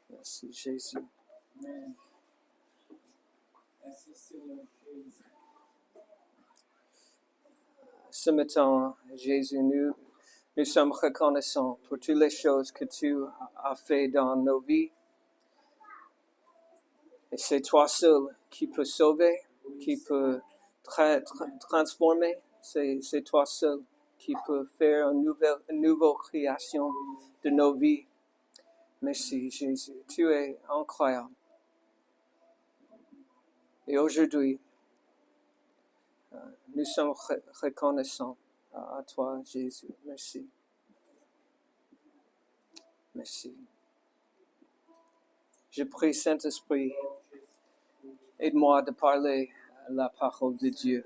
Merci Jésus. Ce matin, Jésus, nous sommes reconnaissants pour toutes les choses que tu as fait dans nos vies. Et c'est toi seul qui peux sauver, qui peut transformer. C'est toi seul qui peut faire une nouvelle création de nos vies. Merci Jésus, tu es incroyable. Et aujourd'hui, nous sommes reconnaissants à toi Jésus. Merci. Merci. Je prie Saint-Esprit, aide-moi de parler la parole de Dieu.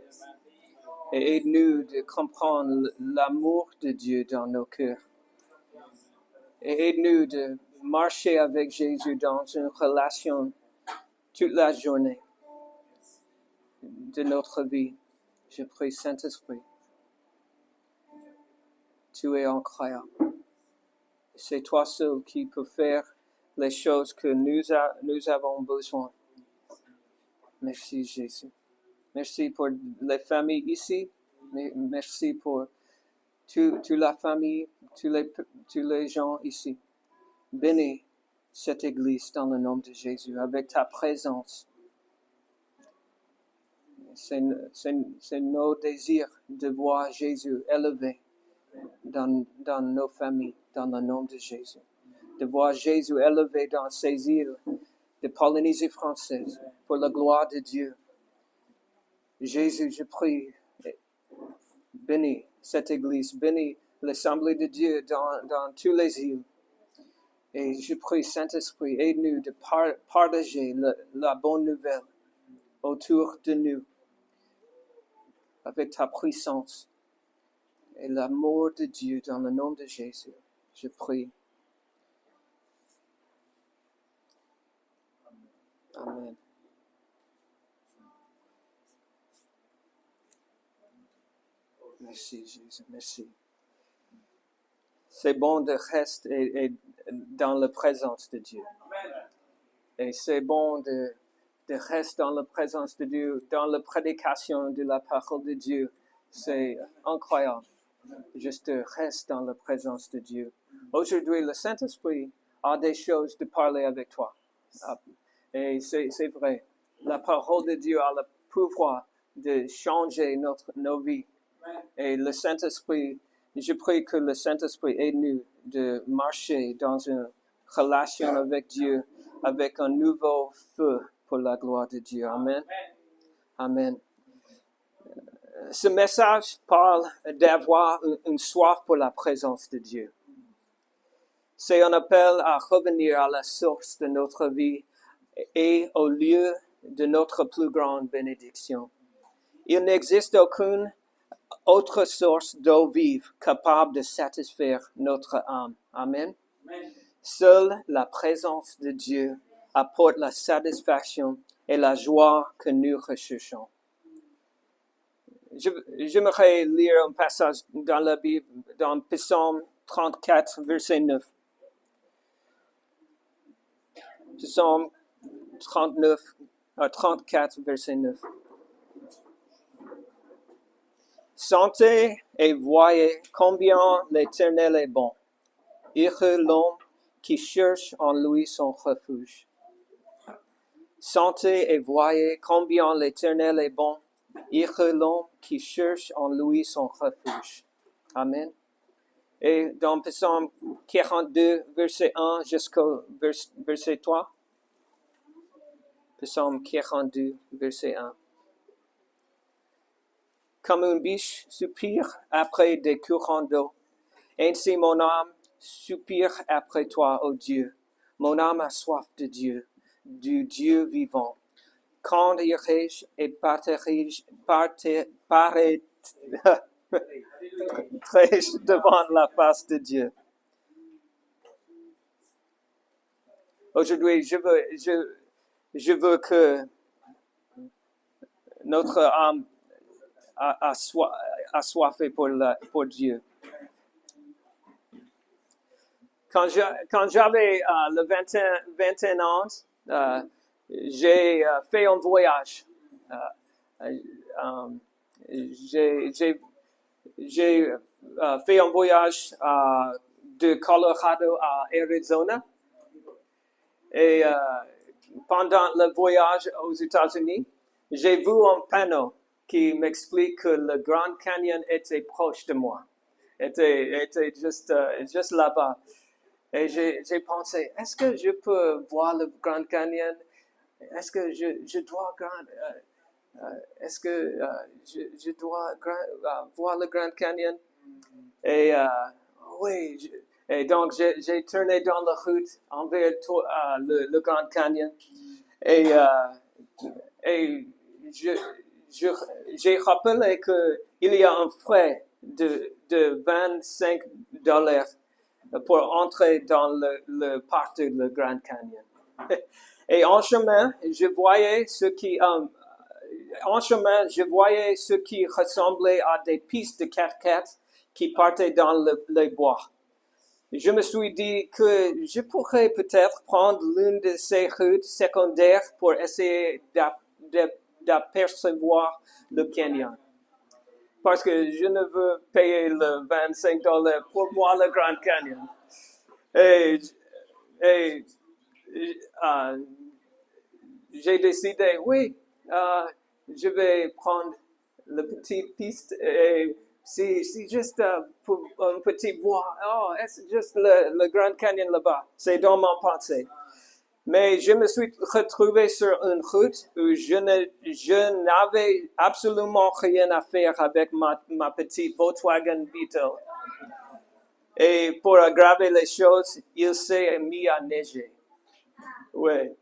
Et aide-nous de comprendre l'amour de Dieu dans nos cœurs. Et aide-nous de marcher avec Jésus dans une relation toute la journée de notre vie. Je prie Saint-Esprit. Tu es incroyable. C'est toi seul qui peux faire les choses que nous avons besoin. Merci Jésus. Merci pour les familles ici. Merci pour toute la famille, tous les gens ici. Bénis cette église dans le nom de Jésus avec ta présence. C'est nos désirs de voir Jésus élevé dans nos familles, dans le nom de Jésus. De voir Jésus élevé dans ces îles de Polynésie française pour la gloire de Dieu. Jésus, je prie, bénis cette église, bénis l'Assemblée de Dieu dans toutes les îles. Et je prie, Saint-Esprit, aide-nous de partager la bonne nouvelle autour de nous avec ta puissance et l'amour de Dieu dans le nom de Jésus. Je prie. Amen. Merci Jésus, merci. C'est bon de rester dans la présence de Dieu. Et c'est bon de rester dans la présence de Dieu, dans la prédication de la parole de Dieu. C'est incroyable. Juste reste dans la présence de Dieu. Aujourd'hui, le Saint-Esprit a des choses de parler avec toi. Et c'est vrai. La parole de Dieu a le pouvoir de changer nos vies. Et le Saint-Esprit, je prie que le Saint-Esprit aide-nous de marcher dans une relation avec Dieu, avec un nouveau feu pour la gloire de Dieu. Amen. Amen. Ce message parle d'avoir une soif pour la présence de Dieu. C'est un appel à revenir à la source de notre vie et au lieu de notre plus grande bénédiction. Il n'existe aucune autre source d'eau vive capable de satisfaire notre âme. Amen. Seule la présence de Dieu apporte la satisfaction et la joie que nous recherchons. J'aimerais lire un passage dans la Bible, dans Psaume 34, verset 9. Psaume 34, verset 9. Sentez et voyez combien l'Éternel est bon. Heureux l'homme qui cherche en lui son refuge. Sentez et voyez combien l'Éternel est bon. Heureux l'homme qui cherche en lui son refuge. Amen. Et dans Psaume 42, verset 1 jusqu'au verset 3. Psaume 42, verset 1. Comme une biche soupire après des courants d'eau, ainsi mon âme soupire après toi, ô Dieu. Mon âme a soif de Dieu, du Dieu vivant. Quand irai-je et paraîtrai-je devant la face de Dieu? Aujourd'hui, je veux que notre âme assoiffée pour Dieu. Quand j'avais le 21 ans, j'ai fait un voyage. J'ai fait un voyage de Colorado à Arizona. Et pendant le voyage aux États-Unis, j'ai vu un panneau qui m'explique que le Grand Canyon était proche de moi. Était juste là-bas. Et j'ai pensé, est-ce que je peux voir le Grand Canyon? Est-ce que je dois est-ce que je dois voir le Grand Canyon? Et oui, et donc j'ai tourné dans la route envers le Grand Canyon. Et j'ai rappelé qu'il y a un frais de $25 pour entrer dans le parc du Grand Canyon. Et en chemin, je voyais ce qui ressemblait à des pistes de 4x4 qui partaient dans les bois. Je me suis dit que je pourrais peut-être prendre l'une de ces routes secondaires pour essayer d'apercevoir le canyon. Parce que je ne veux payer le $25 pour voir le Grand Canyon. Et j'ai décidé, oui, je vais prendre la petite piste et c'est juste pour un petit bois. Oh, c'est juste le Grand Canyon là-bas. C'est dans mon pensée. Mais je me suis retrouvé sur une route où je n'avais absolument rien à faire avec ma petite Volkswagen Beetle. Et pour aggraver les choses, il s'est mis à neiger. Oui.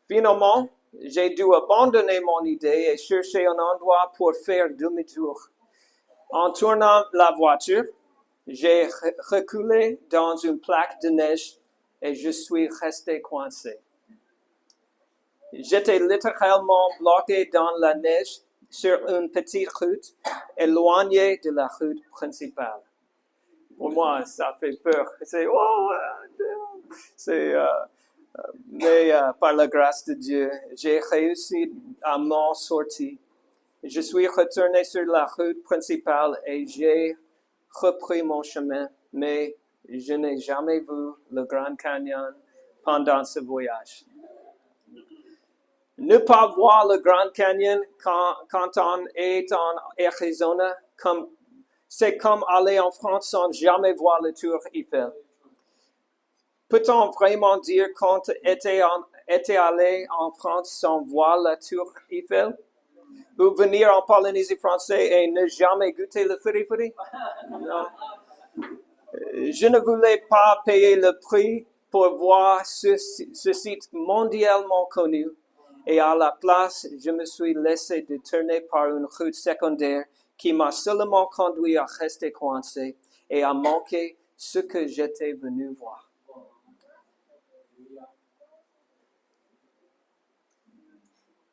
Finalement, j'ai dû abandonner mon idée et chercher un endroit pour faire demi-tour. En tournant la voiture, j'ai reculé dans une plaque de neige et je suis resté coincé. J'étais littéralement bloqué dans la neige sur une petite route éloignée de la route principale. Pour moi, ça fait peur. Mais par la grâce de Dieu, j'ai réussi à m'en sortir. Je suis retourné sur la route principale et j'ai repris mon chemin, mais je n'ai jamais vu le Grand Canyon pendant ce voyage. Ne pas voir le Grand Canyon quand on est en Arizona, c'est comme aller en France sans jamais voir le Tour Eiffel. Peut-on vraiment dire qu'on était allé en France sans voir la Tour Eiffel? Ou venir en Polynésie française et ne jamais goûter le furi-furi? Non. Je ne voulais pas payer le prix pour voir ce site mondialement connu. Et à la place, je me suis laissé détourner par une route secondaire qui m'a seulement conduit à rester coincé et à manquer ce que j'étais venu voir.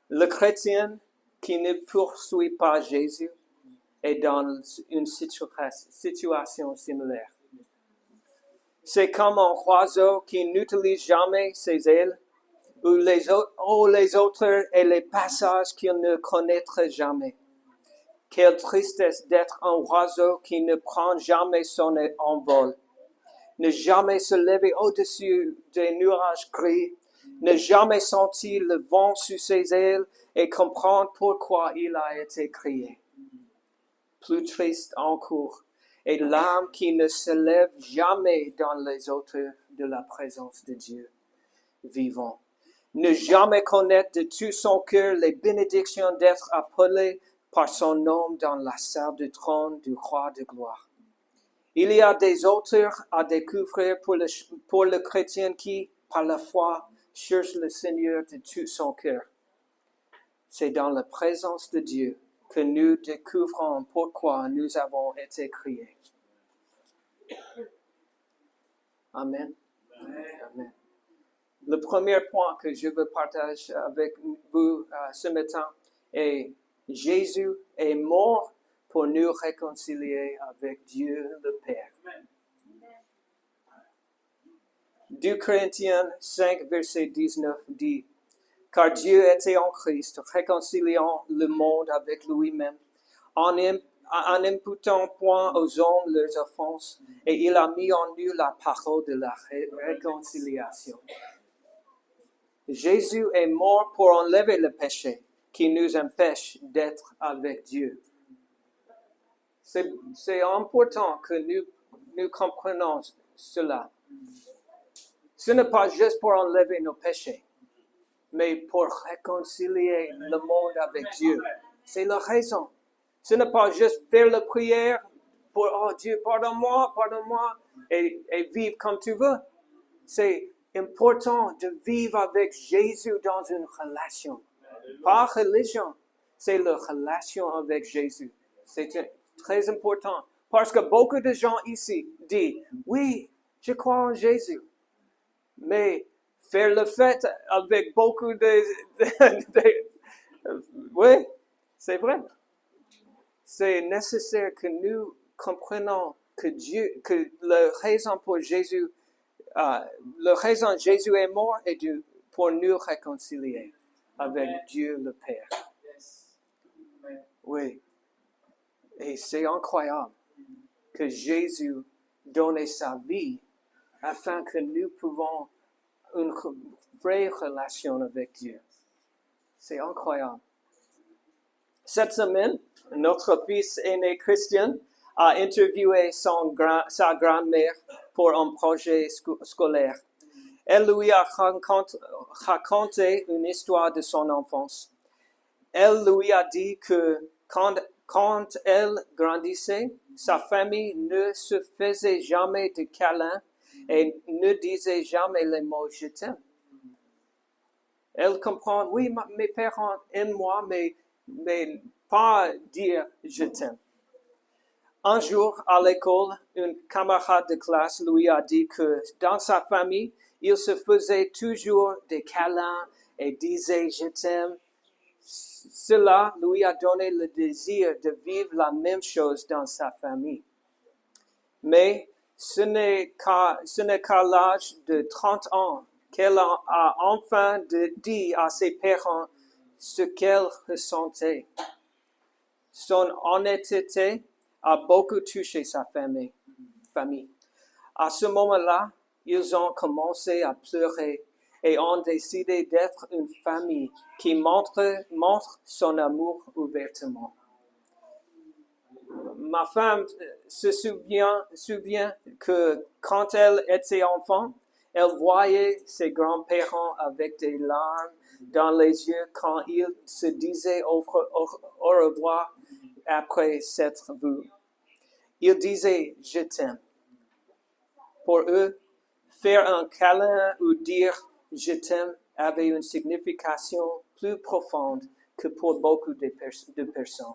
Le chrétien qui ne poursuit pas Jésus est dans une situation similaire. C'est comme un oiseau qui n'utilise jamais ses ailes, ou les autres et les passages qu'il ne connaîtra jamais. Quelle tristesse d'être un oiseau qui ne prend jamais son envol, ne jamais se lever au-dessus des nuages gris, ne jamais sentir le vent sous ses ailes et comprendre pourquoi il a été créé. Plus triste encore est l'âme qui ne se lève jamais dans les hauteurs de la présence de Dieu vivant. Ne jamais connaître de tout son cœur les bénédictions d'être appelé par son nom dans la salle du trône du roi de gloire. Il y a des hauteurs à découvrir pour le chrétien qui, par la foi, cherche le Seigneur de tout son cœur. C'est dans la présence de Dieu que nous découvrons pourquoi nous avons été créés. Amen. Amen. Le premier point que je veux partager avec vous ce matin est Jésus est mort pour nous réconcilier avec Dieu le Père. 2 Corinthiens 5, verset 19 dit, « Car Dieu était en Christ, réconciliant le monde avec lui-même, en n'imputant point aux hommes leurs offenses, et il a mis en nous la parole de la réconciliation. » Jésus est mort pour enlever le péché qui nous empêche d'être avec Dieu. C'est important que nous comprenions cela. Ce n'est pas juste pour enlever nos péchés, mais pour réconcilier le monde avec Dieu. C'est la raison. Ce n'est pas juste faire la prière pour « Oh Dieu, pardonne-moi, et vivre comme tu veux. C'est important de vivre avec Jésus dans une relation. Pas religion, c'est la relation avec Jésus. C'est très important. Parce que beaucoup de gens ici disent « Oui, je crois en Jésus. » Mais faire le fait avec beaucoup oui, c'est vrai. C'est nécessaire que nous comprenions que la raison pour Jésus, la raison Jésus est mort est pour nous réconcilier avec Dieu le Père. Oui. Et c'est incroyable que Jésus donnait sa vie afin que nous pouvons une vraie relation avec Dieu. C'est incroyable. Cette semaine, notre fils aîné Christian a interviewé sa grand-mère pour un projet scolaire. Elle lui a raconté une histoire de son enfance. Elle lui a dit que quand elle grandissait, sa famille ne se faisait jamais de câlins et ne disait jamais les mots « je t'aime ». Elle comprend, oui, mes parents aiment moi, mais pas dire « je t'aime ». Un jour, à l'école, un camarade de classe lui a dit que dans sa famille, il se faisait toujours des câlins et disait « je t'aime ». Cela lui a donné le désir de vivre la même chose dans sa famille. Mais ce n'est qu'à l'âge de 30 ans qu'elle a enfin dit à ses parents ce qu'elle ressentait. Son honnêteté a beaucoup touché sa famille. À ce moment-là, ils ont commencé à pleurer et ont décidé d'être une famille qui montre son amour ouvertement. Ma femme se souvient que quand elle était enfant, elle voyait ses grands-parents avec des larmes dans les yeux quand ils se disaient au revoir après s'être vus. Ils disaient « je t'aime ». Pour eux, faire un câlin ou dire « je t'aime » avait une signification plus profonde que pour beaucoup de personnes.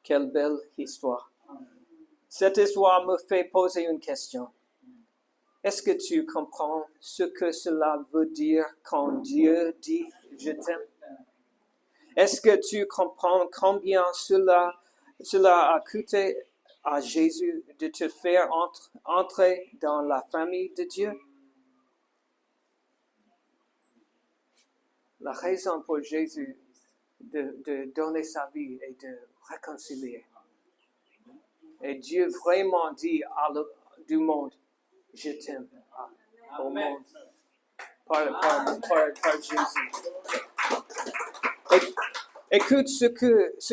Quelle belle histoire. Cette histoire me fait poser une question. Est-ce que tu comprends ce que cela veut dire quand Dieu dit « je t'aime » ? Est-ce que tu comprends combien cela a coûté à Jésus de te faire entrer dans la famille de Dieu? La raison pour Jésus de donner sa vie et de réconcilier. Et Dieu vraiment dit du monde, je t'aime, au monde, par Jésus. Écoute ce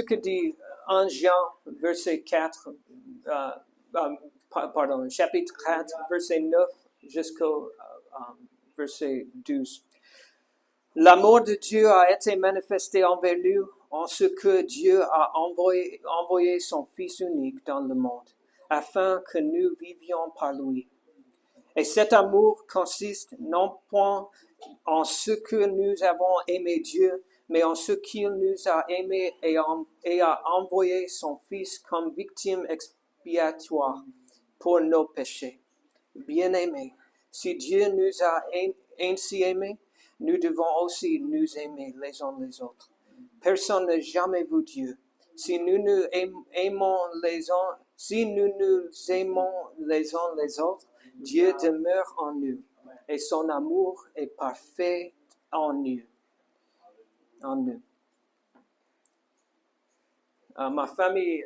que dit 1 Jean, verset 4, chapitre 4, verset 9 jusqu'au verset 12. L'amour de Dieu a été manifesté envers nous en ce que Dieu a envoyé son Fils unique dans le monde, afin que nous vivions par lui. Et cet amour consiste non point en ce que nous avons aimé Dieu, mais en ce qu'il nous a aimés et a envoyé son Fils comme victime expiatoire pour nos péchés. Bien-aimés, si Dieu nous a ainsi aimés, nous devons aussi nous aimer les uns les autres. Personne n'a jamais vu Dieu. Si nous nous aimons les uns les autres, Dieu demeure en nous et son amour est parfait en nous. En nous. Ma famille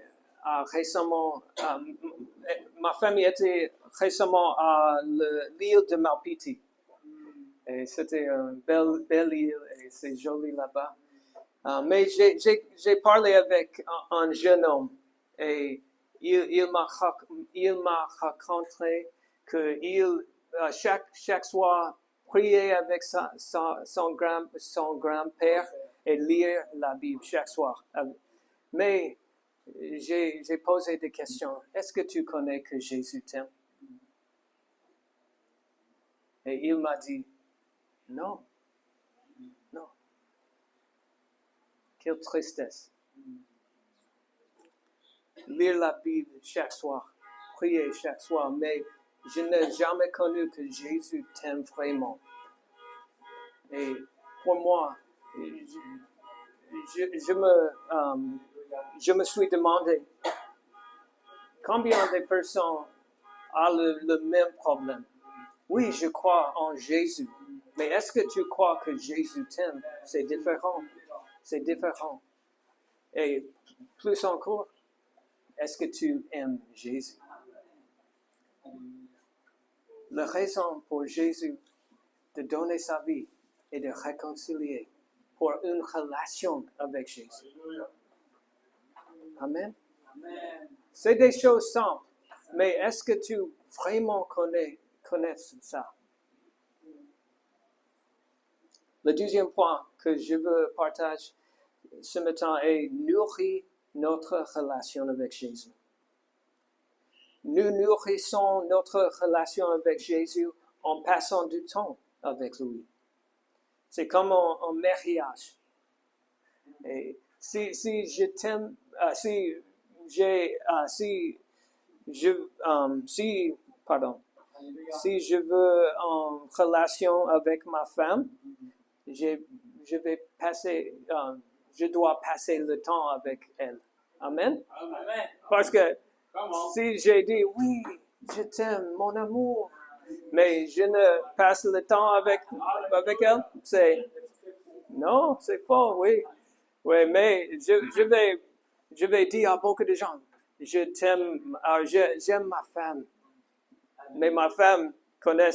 était récemment à l'île de Malpiti. Et c'était une belle île et c'est joli là-bas. Mais j'ai parlé avec un jeune homme et il m'a raconté qu'il chaque soir priait avec son grand-père et lire la Bible chaque soir. Mais j'ai posé des questions. Est-ce que tu connais que Jésus t'aime? Et il m'a dit, non. Quelle tristesse. Lire la Bible chaque soir, prier chaque soir, mais je n'ai jamais connu que Jésus t'aime vraiment. Et pour moi, je me suis demandé combien de personnes ont le même problème. Oui, je crois en Jésus, mais est-ce que tu crois que Jésus t'aime? C'est différent. C'est différent. Et plus encore, est-ce que tu aimes Jésus? La raison pour Jésus de donner sa vie et de réconcilier pour une relation avec Jésus. Amen. C'est des choses simples, mais est-ce que tu vraiment connais ça? Le deuxième point que je veux partager ce matin est nourrir notre relation avec Jésus. Nous nourrissons notre relation avec Jésus en passant du temps avec lui. C'est comme un mariage. Et si je t'aime, si je veux en relation avec ma femme, je dois passer le temps avec elle. Amen. Amen. Parce que si j'ai dit oui, je t'aime, mon amour, mais je ne passe le temps avec elle, c'est faux, oui. Oui, mais je vais dire à beaucoup de gens, je t'aime, j'aime ma femme, mais ma femme connaît.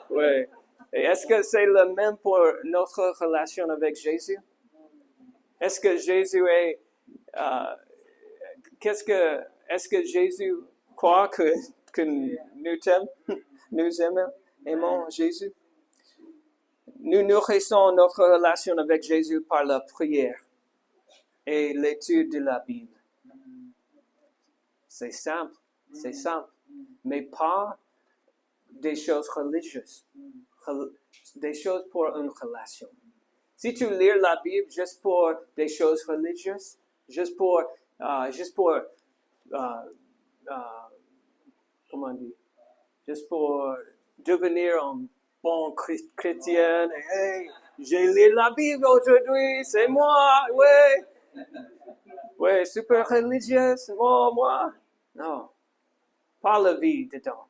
Oui. Et est-ce que c'est le même pour notre relation avec Jésus? Est-ce que Jésus est est-ce que Jésus croit que nous aimons Jésus? Nous nourrissons notre relation avec Jésus par la prière et l'étude de la Bible. C'est simple, mais pas des choses religieuses, des choses pour une relation. Si tu lis la Bible juste pour des choses religieuses, juste pour comment dire, juste pour devenir un bon chrétien, hey, j'ai lu la Bible aujourd'hui, c'est moi, ouais, super religieux, c'est moi. Non, pas la vie dedans.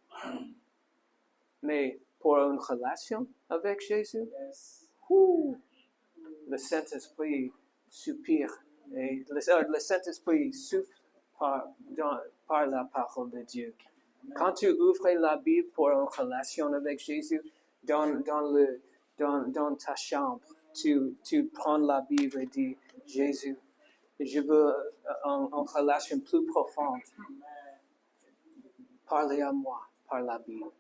Mais pour une relation avec Jésus, le Saint-Esprit soupire. Et le Saint-Esprit souffle par la parole de Dieu. Quand tu ouvres la Bible pour une relation avec Jésus, dans ta chambre, tu prends la Bible et dis, Jésus, je veux une relation plus profonde. Parlez à moi par la Bible.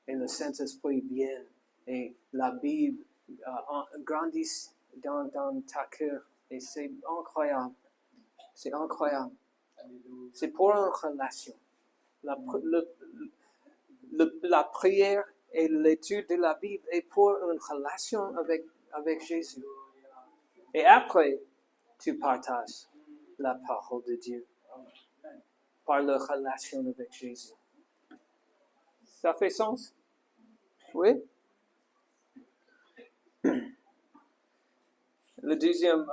Et le Saint-Esprit vient et la Bible grandit dans ta cœur. Et c'est incroyable. C'est incroyable. C'est pour une relation. La prière et l'étude de la Bible est pour une relation avec Jésus. Et après, tu partages la parole de Dieu par la relation avec Jésus. Ça fait sens? Oui? Le deuxième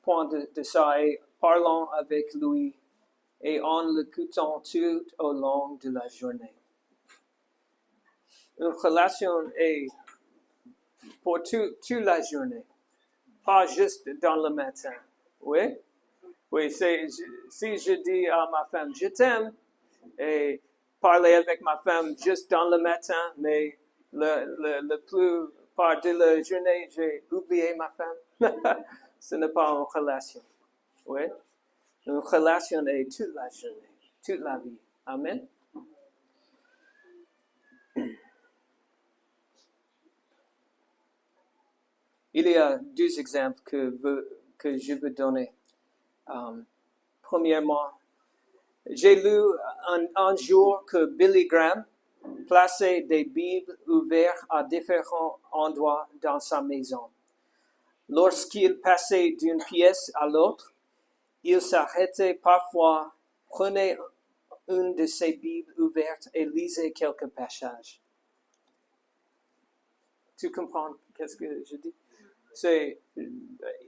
point de ça est parlons avec lui et en l'écoutant tout au long de la journée. Une relation est pour toute la journée, pas juste dans le matin. Oui? Oui, si je dis à ma femme, je t'aime, et parler avec ma femme juste dans le matin, mais le plupart de la journée, j'ai oublié ma femme. Ce n'est pas une relation. Oui? Une relation est toute la journée, toute la vie. Amen. Il y a deux exemples que je veux donner. Premièrement, j'ai lu un jour que Billy Graham plaçait des Bibles ouvertes à différents endroits dans sa maison. Lorsqu'il passait d'une pièce à l'autre, il s'arrêtait parfois, prenait une de ces Bibles ouvertes et lisait quelques passages. Tu comprends qu'est-ce que je dis? C'est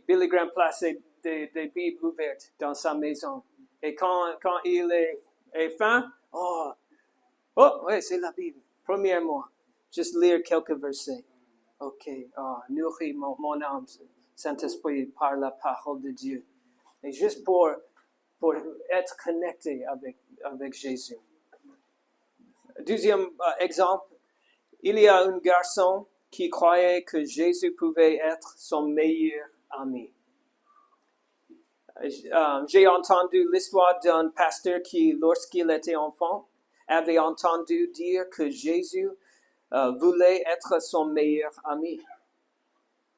Billy Graham plaçait des Bibles ouvertes dans sa maison. Et quand il est fin, oui, c'est la Bible. Premièrement, juste lire quelques versets. Ok, nourris mon âme, Saint-Esprit, par la parole de Dieu. Et juste pour être connecté avec Jésus. Deuxième exemple, il y a un garçon qui croyait que Jésus pouvait être son meilleur ami. J'ai entendu l'histoire d'un pasteur qui, lorsqu'il était enfant, avait entendu dire que Jésus voulait être son meilleur ami.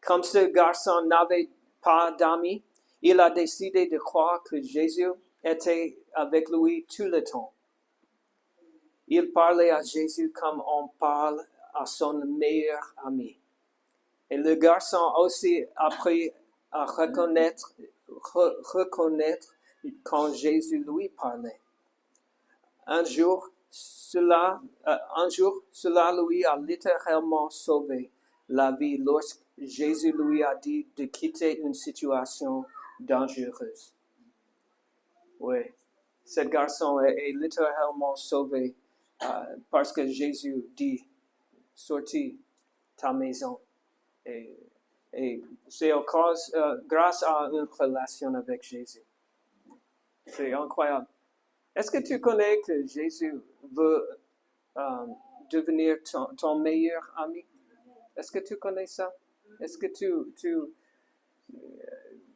Comme ce garçon n'avait pas d'amis, il a décidé de croire que Jésus était avec lui tout le temps. Il parlait à Jésus comme on parle à son meilleur ami. Et le garçon aussi apprit à reconnaître quand Jésus lui parlait. Un jour, cela lui a littéralement sauvé la vie lorsque Jésus lui a dit de quitter une situation dangereuse. Oui, ce garçon est littéralement sauvé parce que Jésus dit, sortis ta maison. Et c'est grâce à une relation avec Jésus. C'est incroyable. Est-ce que tu connais que Jésus veut devenir ton meilleur ami? Est-ce que tu connais ça? Est-ce que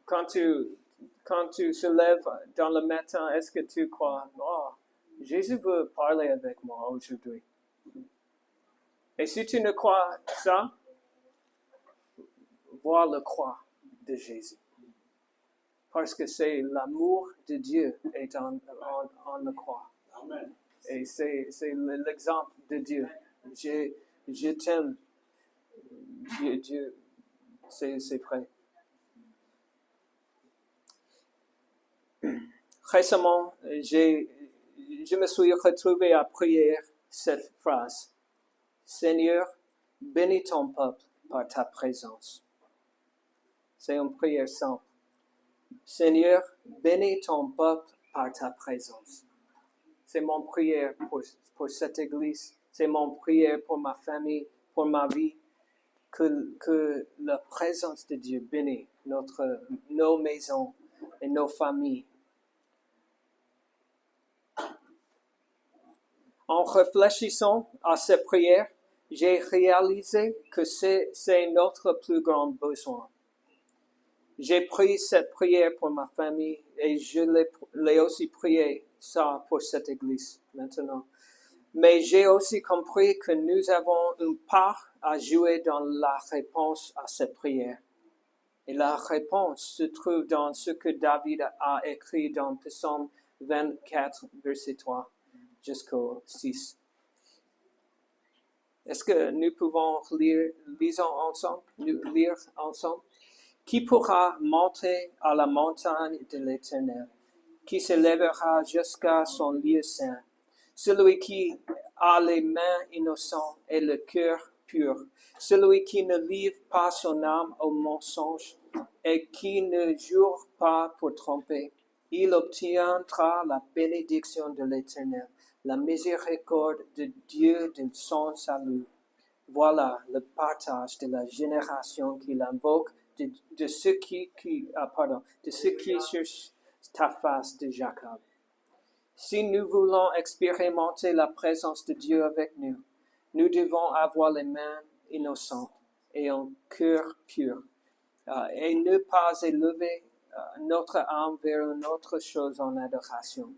quand tu te lèves dans le matin, est-ce que tu crois, Jésus veut parler avec moi aujourd'hui? Et si tu ne crois ça, vois le croix de Jésus. Parce que c'est l'amour de Dieu est en la croix. Amen. Et c'est l'exemple de Dieu. Je t'aime. Dieu, c'est vrai. Récemment, je me suis retrouvé à prier cette phrase. Seigneur, bénis ton peuple par ta présence. C'est une prière simple. Seigneur, bénis ton peuple par ta présence. C'est mon prière pour cette église. C'est mon prière pour ma famille, pour ma vie. Que la présence de Dieu bénisse nos maisons et nos familles. En réfléchissant à cette prière, j'ai réalisé que c'est notre plus grand besoin. J'ai prié cette prière pour ma famille et je l'ai aussi prié ça pour cette église maintenant. Mais j'ai aussi compris que nous avons une part à jouer dans la réponse à cette prière. Et la réponse se trouve dans ce que David a écrit dans Psaume 24, verset 3 jusqu'au 6. Est-ce que nous pouvons lire ensemble? Qui pourra monter à la montagne de l'Éternel? Qui s'élèvera jusqu'à son lieu saint? Celui qui a les mains innocentes et le cœur pur. Celui qui ne livre pas son âme au mensonge et qui ne jure pas pour tromper. Il obtiendra la bénédiction de l'Éternel, la miséricorde de Dieu de son salut. Voilà le partage de la génération qu'il invoque de ceux qui cherchent ta face de Jacob. Si nous voulons expérimenter la présence de Dieu avec nous, nous devons avoir les mains innocentes et un cœur pur, et ne pas élever notre âme vers une autre chose en adoration.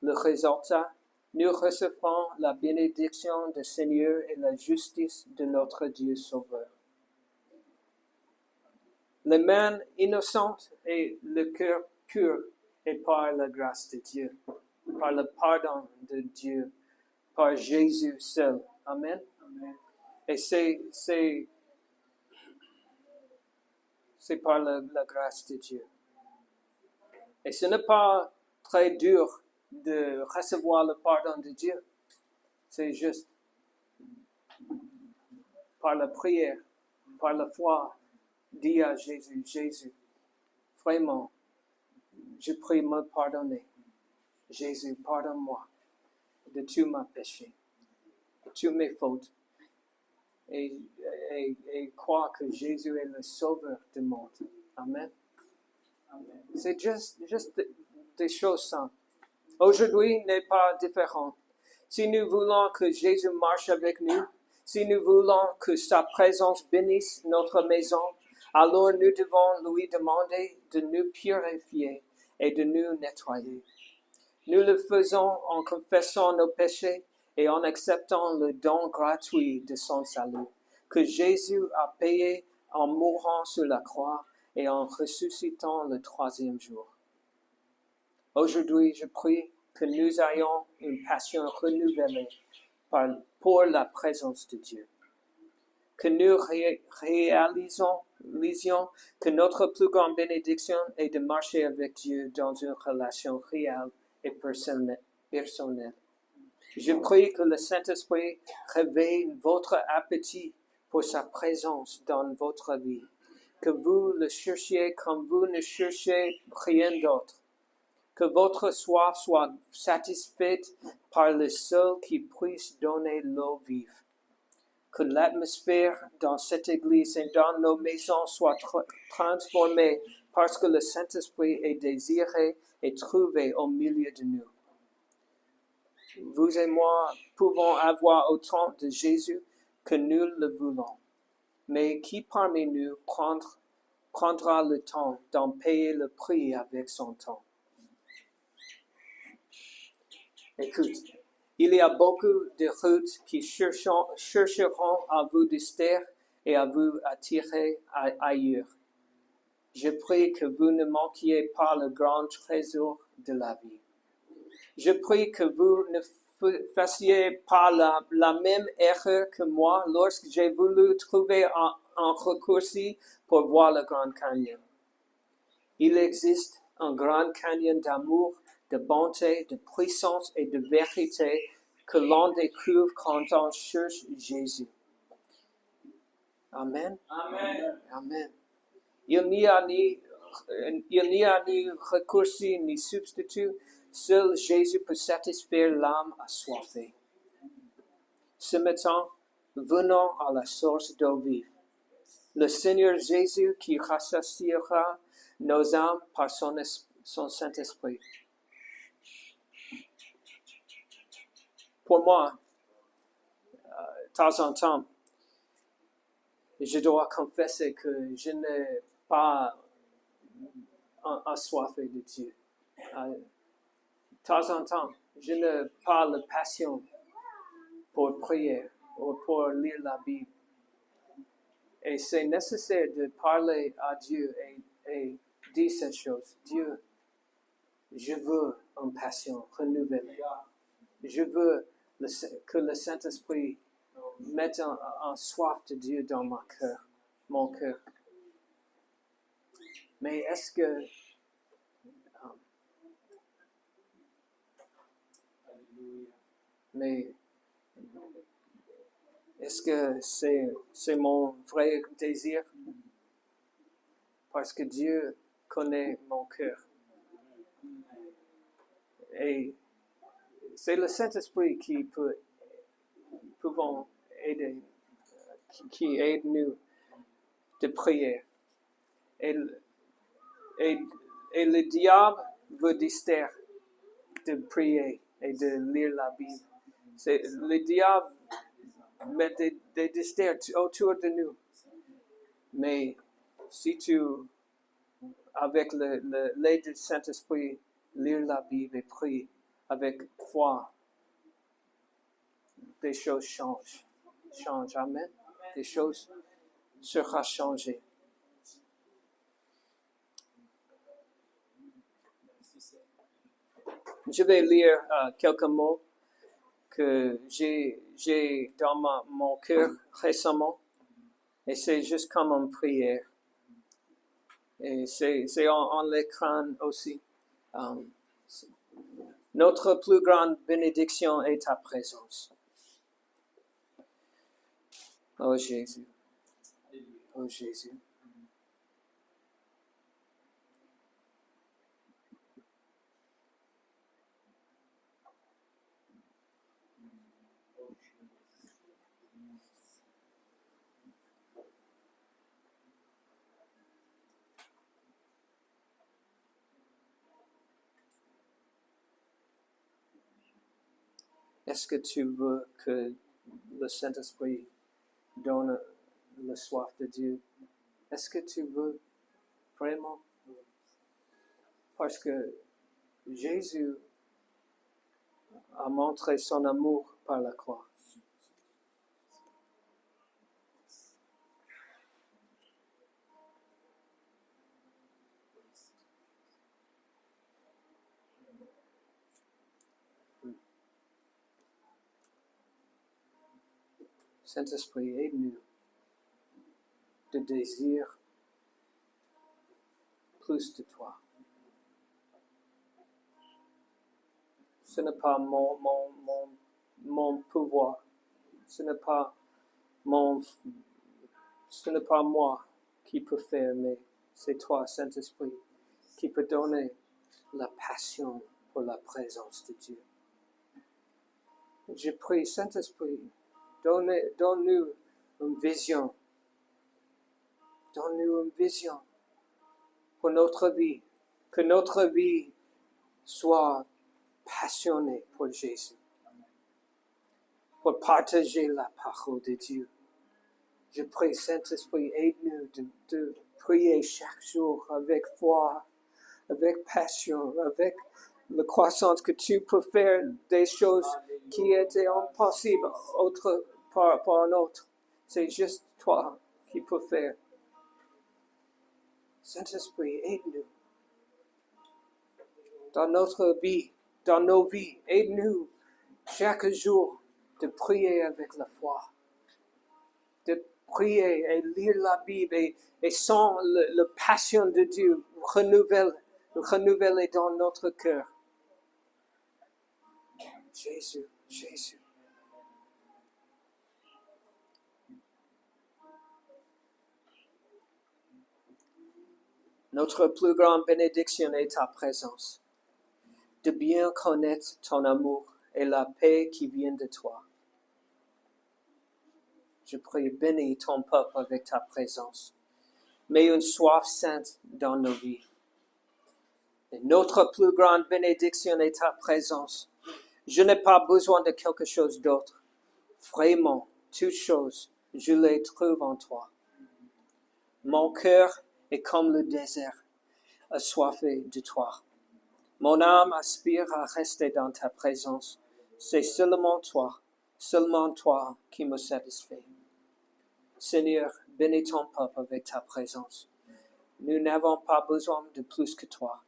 Le résultat, nous recevons la bénédiction du Seigneur et la justice de notre Dieu Sauveur. Les mains innocentes et le cœur pur est par la grâce de Dieu, par le pardon de Dieu, par Jésus seul. Amen. Amen. Et c'est par la grâce de Dieu. Et ce n'est pas très dur de recevoir le pardon de Dieu. C'est juste par la prière, par la foi, dis à Jésus, Jésus, vraiment, je prie me pardonner. Jésus, pardonne-moi de tous mes péchés, de toutes mes fautes. Et crois que Jésus est le sauveur du monde. Amen. Amen. C'est juste des choses simples. Aujourd'hui n'est pas différent. Si nous voulons que Jésus marche avec nous, si nous voulons que sa présence bénisse notre maison, alors nous devons lui demander de nous purifier et de nous nettoyer. Nous le faisons en confessant nos péchés et en acceptant le don gratuit de son salut, que Jésus a payé en mourant sur la croix et en ressuscitant le troisième jour. Aujourd'hui, je prie que nous ayons une passion renouvelée pour la présence de Dieu. Que nous réalisions que notre plus grande bénédiction est de marcher avec Dieu dans une relation réelle et personnelle. Je prie que le Saint-Esprit réveille votre appétit pour sa présence dans votre vie. Que vous le cherchiez comme vous ne cherchez rien d'autre. Que votre soif soit satisfaite par le seul qui puisse donner l'eau vive. Que l'atmosphère dans cette église et dans nos maisons soit transformée parce que le Saint-Esprit est désiré et trouvé au milieu de nous. Vous et moi pouvons avoir autant de Jésus que nous le voulons. Mais qui parmi nous prendra le temps d'en payer le prix avec son temps? Écoute, il y a beaucoup de routes qui chercheront à vous distraire et à vous attirer ailleurs. Je prie que vous ne manquiez pas le grand trésor de la vie. Je prie que vous ne fassiez pas la même erreur que moi lorsque j'ai voulu trouver un raccourci pour voir le Grand Canyon. Il existe un Grand Canyon d'amour, de bonté, de puissance et de vérité que l'on découvre quand on cherche Jésus. Amen. Amen. Amen. Il n'y a ni raccourci ni substitut. Seul Jésus peut satisfaire l'âme assoiffée. Ce matin, venons à la source d'eau vive. Le Seigneur Jésus qui rassasiera nos âmes par son Saint-Esprit. Pour moi, de temps en temps, je dois confesser que je n'ai pas assoiffé de Dieu. De temps en temps, je n'ai pas la passion pour prier ou pour lire la Bible. Et c'est nécessaire de parler à Dieu et dire cette chose. Dieu, je veux une passion renouvelée. Je veux que le Saint-Esprit mette un soif de Dieu dans mon cœur. Mais est-ce que c'est mon vrai désir? Parce que Dieu connaît mon cœur. Et c'est le Saint-Esprit qui peut aider, qui aide nous de prier. Et le diable veut distraire de prier et de lire la Bible. Le diable met des distracts autour de nous. Mais si tu, avec l'aide du Saint-Esprit, lire la Bible et prier avec foi, des choses changent. Amen. Des choses seront changées. Je vais lire quelques mots que j'ai dans mon cœur récemment. Et c'est juste comme une prière. Et c'est en l'écran aussi. Notre plus grande bénédiction est ta présence. Oh Jésus. Oh Jésus. Est-ce que tu veux que le Saint-Esprit donne la soif de Dieu? Est-ce que tu veux vraiment? Parce que Jésus a montré son amour par la croix. Saint-Esprit, aide-nous de désirer plus de toi. Ce n'est pas mon pouvoir. Ce n'est pas moi qui peux faire, mais c'est toi, Saint-Esprit, qui peut donner la passion pour la présence de Dieu. Je prie, Saint-Esprit, donne-nous une vision. Donne-nous une vision pour notre vie. Que notre vie soit passionnée pour Jésus. Pour partager la parole de Dieu. Je prie, Saint-Esprit, aide-nous de prier chaque jour avec foi, avec passion, avec la croissance que tu peux faire des choses qui étaient impossibles autre par un autre. C'est juste toi qui peux faire. Saint-Esprit, aide-nous. Dans notre vie, dans nos vies, aide-nous chaque jour de prier avec la foi. De prier et lire la Bible et sans la passion de Dieu renouveler dans notre cœur. Jésus, Jésus. Notre plus grande bénédiction est ta présence. De bien connaître ton amour et la paix qui vient de toi. Je prie, bénis ton peuple avec ta présence. Mets une soif sainte dans nos vies. Et notre plus grande bénédiction est ta présence. Je n'ai pas besoin de quelque chose d'autre. Vraiment, toutes choses, je les trouve en toi. Mon cœur est comme le désert, assoiffé de toi. Mon âme aspire à rester dans ta présence. C'est seulement toi qui me satisfait. Seigneur, bénis ton peuple avec ta présence. Nous n'avons pas besoin de plus que toi.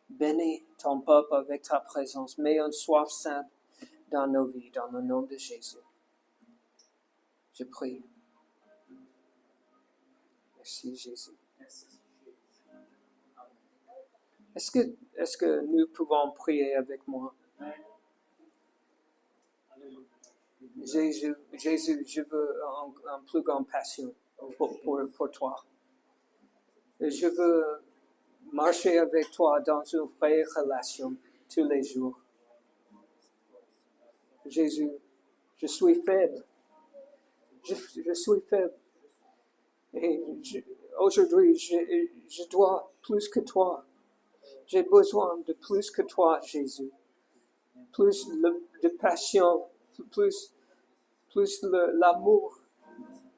Bénis ton peuple avec ta présence. Mets une soif sainte dans nos vies, dans le nom de Jésus. Je prie. Merci Jésus. Est-ce que nous pouvons prier avec moi? Jésus, je veux un plus grande passion pour toi. Et je veux marcher avec toi dans une vraie relation tous les jours. Jésus, je suis faible. Je suis faible. Et aujourd'hui, je dois plus que toi. J'ai besoin de plus que toi, Jésus. Plus de passion, plus l'amour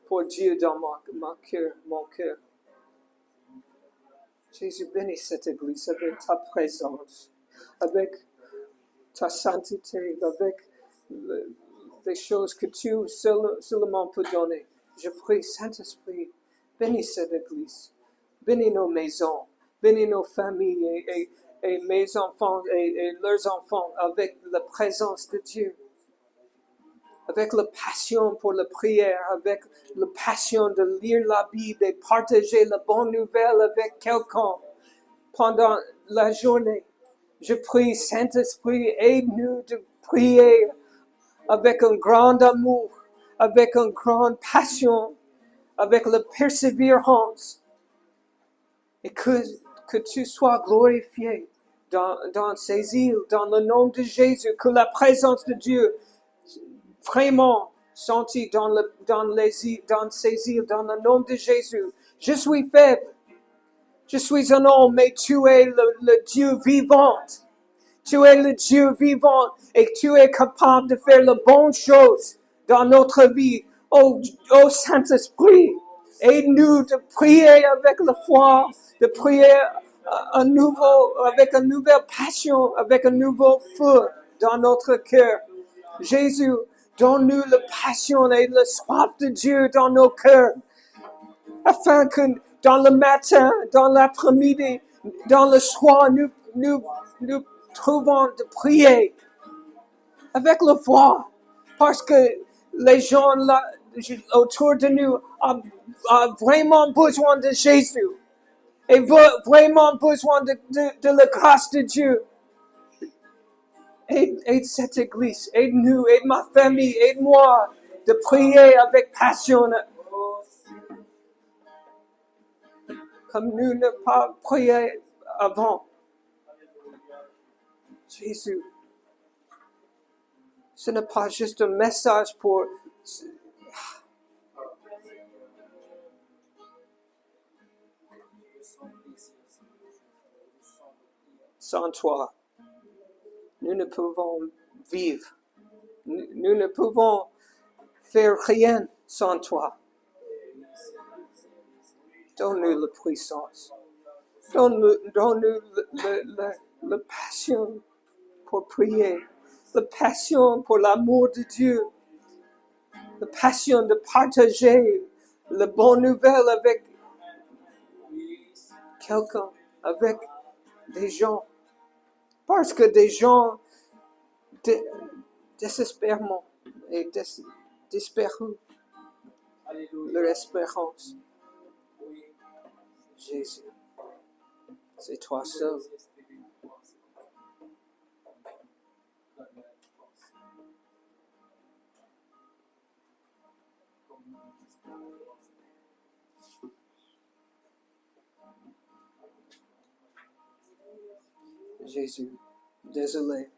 pour Dieu dans mon cœur. Jésus, bénis cette église avec ta présence, avec ta sainteté, avec les choses que tu seulement peux donner. Je prie, Saint-Esprit, bénis cette église, bénis nos maisons, bénis nos familles et mes enfants et leurs enfants avec la présence de Dieu, avec la passion pour la prière, avec la passion de lire la Bible et partager la bonne nouvelle avec quelqu'un pendant la journée. Je prie, Saint-Esprit, aide-nous de prier avec un grand amour, avec une grande passion, avec la persévérance, et que tu sois glorifié dans ces îles, dans le nom de Jésus, que la présence de Dieu vraiment sentie dans ces îles, dans le nom de Jésus. Je suis faible, je suis un homme, mais tu es le Dieu vivant. Tu es le Dieu vivant et tu es capable de faire les bonnes choses dans notre vie. Oh Saint-Esprit, aide-nous de prier avec la foi, de prier avec une nouvelle passion, avec un nouveau feu dans notre cœur. Jésus, donne-nous la passion et la soif de Dieu dans nos cœurs, afin que dans le matin, dans l'après-midi, dans le soir, nous trouvons de prier avec la foi, parce que les gens là, autour de nous ont vraiment besoin de Jésus et vraiment besoin de la grâce de Dieu. Aide cette église, aide-nous, aide ma famille, aide-moi de prier avec passion, comme nous ne pas prier avant. Jésus, ce n'est pas juste un message pour... Sans toi, nous ne pouvons vivre. Nous ne pouvons faire rien sans toi. Donne-nous la puissance. Donne-nous la passion pour prier. La passion pour l'amour de Dieu. La passion de partager la bonne nouvelle avec quelqu'un, avec des gens. Parce que des gens désespérément et désespèrent leur espérance. Jésus, c'est toi seul. Jésus, désolé